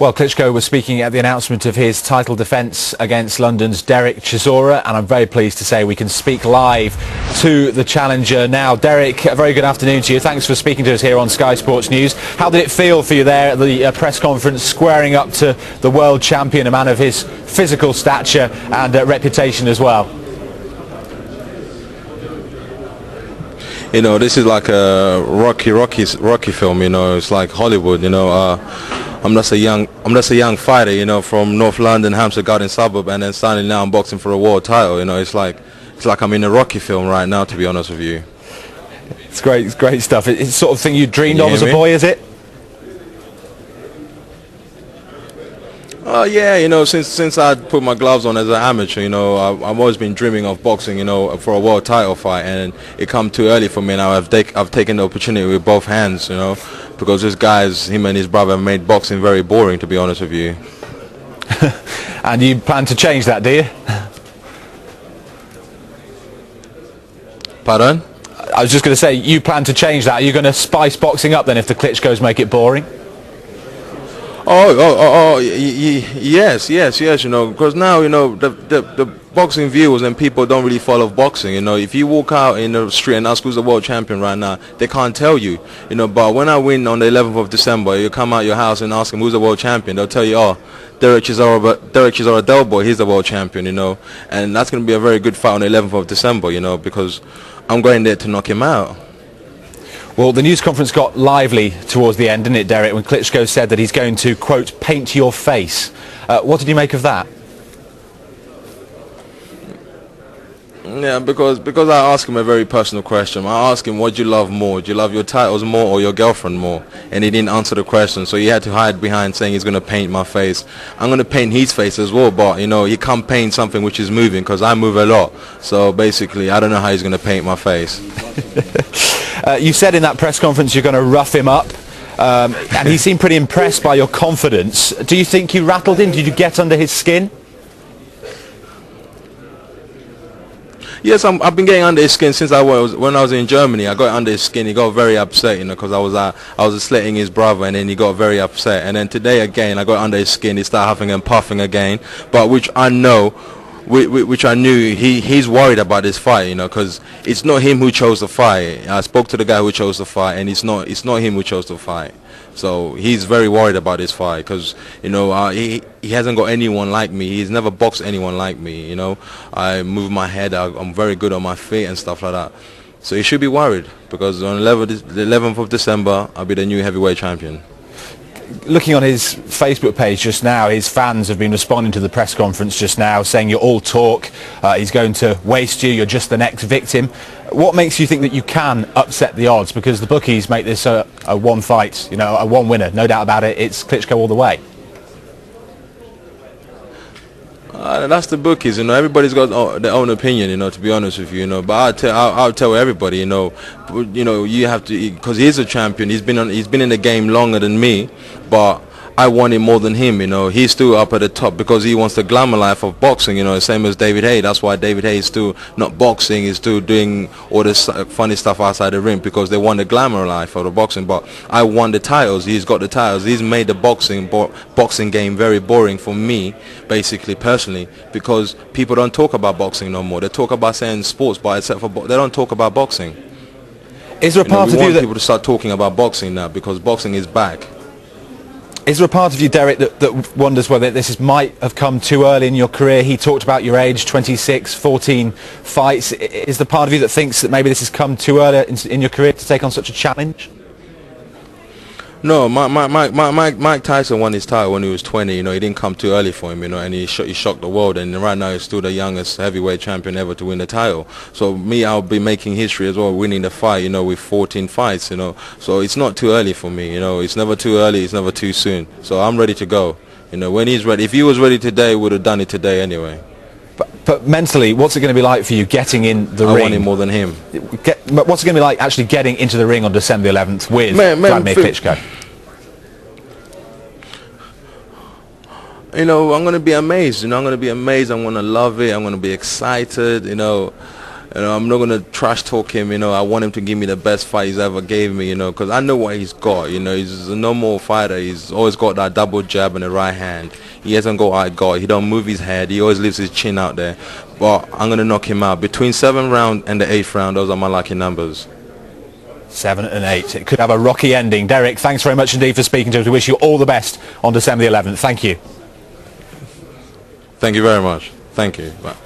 Well, Klitschko was speaking at the announcement of his title defence against London's Derek Chisora, and I'm very pleased to say we can speak live to the challenger now. Derek, a very good afternoon to you. Thanks for speaking to us here on Sky Sports News. How did it feel for you there at the press conference, squaring up to the world champion, a man of his physical stature and reputation as well? You know, this is like a Rocky film. You know, it's like Hollywood. You know, I'm just a young fighter. You know, from North London, Hampstead Garden suburb, and then suddenly now I'm boxing for a world title. You know, it's like I'm in a Rocky film right now. To be honest with you, it's great stuff. It's the sort of thing you dreamed of as a boy, is it? Yeah, you know, since I put my gloves on as an amateur, you know, I've always been dreaming of boxing, you know, for a world title fight, and it come too early for me. Now I've taken the opportunity with both hands, you know, because this guy's, him and his brother made boxing very boring, to be honest with you. And you plan to change that, do you? Pardon? I was just going to say, you plan to change that. Are you going to spice boxing up then if the Klitschkos make it boring? Yes, you know, because now, you know, the boxing viewers and people don't really follow boxing, you know. If you walk out in the street and ask who's the world champion right now, they can't tell you, you know. But when I win on the 11th of December, you come out your house and ask them who's the world champion, they'll tell you, oh, Derek Chisora Del Boy, he's the world champion, you know. And that's going to be a very good fight on the 11th of December, you know, because I'm going there to knock him out. Well, the news conference got lively towards the end, didn't it, Derek, when Klitschko said that he's going to, quote, paint your face. What did you make of that? Yeah, because I asked him a very personal question. I asked him, what do you love more? Do you love your titles more or your girlfriend more? And he didn't answer the question, so he had to hide behind saying he's going to paint my face. I'm going to paint his face as well, but, you know, he can't paint something which is moving, because I move a lot. So basically, I don't know how he's going to paint my face. You said in that press conference you're going to rough him up, and he seemed pretty impressed by your confidence. Do you think you rattled him? Did you get under his skin? Yes, I've been getting under his skin since when I was in Germany. I got under his skin. He got very upset, you know, because I was slating his brother, and then he got very upset. And then today again, I got under his skin. He started huffing and puffing again, but which I knew he's worried about this fight, you know, because it's not him who chose the fight. I spoke to the guy who chose the fight, and it's not him who chose the fight. So he's very worried about this fight because, you know, he hasn't got anyone like me. He's never boxed anyone like me, you know. I move my head. I'm very good on my feet and stuff like that. So he should be worried because on the 11th of December, I'll be the new heavyweight champion. Looking on his Facebook page just now, his fans have been responding to the press conference just now, saying you're all talk, he's going to waste you, you're just the next victim. What makes you think that you can upset the odds? Because the bookies make this a one fight, you know, a one winner, no doubt about it. It's Klitschko all the way. That's the bookies, you know. Everybody's got their own opinion, you know. To be honest with you, you know. But I'll tell everybody, you know. You have to, because he's a champion. He's been in the game longer than me, but I want him more than him, you know. He's still up at the top because he wants the glamour life of boxing, you know, same as David Haye. That's why David Haye is still not boxing, he's still doing all this funny stuff outside the ring because they want the glamour life of the boxing. But I want the titles. He's got the titles. He's made the boxing game very boring for me, basically, personally, because people don't talk about boxing no more. They talk about saying sports, but except for they don't talk about boxing. Is there a part of you that we want people to start talking about boxing now because boxing is back? Is there a part of you, Derek, that wonders whether this might have come too early in your career? He talked about your age, 26, 14 fights. Is there part of you that thinks that maybe this has come too early in your career to take on such a challenge? No, Mike Tyson won his title when he was 20. You know, he didn't come too early for him. You know, and he shocked the world. And right now, he's still the youngest heavyweight champion ever to win the title. So me, I'll be making history as well, winning the fight. You know, with 14 fights. You know, so it's not too early for me. You know, it's never too early. It's never too soon. So I'm ready to go. You know, when he's ready. If he was ready today, would have done it today anyway. But mentally, what's it going to be like for you getting in the ring? I want him more than him. But what's it going to be like actually getting into the ring on December 11th with Vladimir Klitschko? You know, I'm going to be amazed. You know, I'm going to be amazed. I'm going to love it. I'm going to be excited. You know, I'm not gonna trash talk him. I want him to give me the best fight he's ever gave me. Because I know what he's got. He's a normal fighter. He's always got that double jab in the right hand. He hasn't got what I got. He don't move his head. He always leaves his chin out there. But I'm gonna knock him out between 7th round and the 8th round. Those are my lucky numbers. 7 and 8. It could have a rocky ending. Derek, thanks very much indeed for speaking to us. We wish you all the best on December the 11th. Thank you. Thank you very much. Thank you. Bye.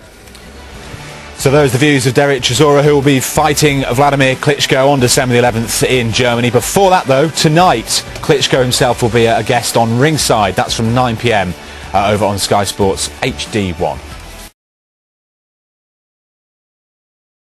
So those are the views of Derek Chisora, who will be fighting Vladimir Klitschko on December the 11th in Germany. Before that, though, tonight, Klitschko himself will be a guest on Ringside. That's from 9 p.m. Over on Sky Sports HD1.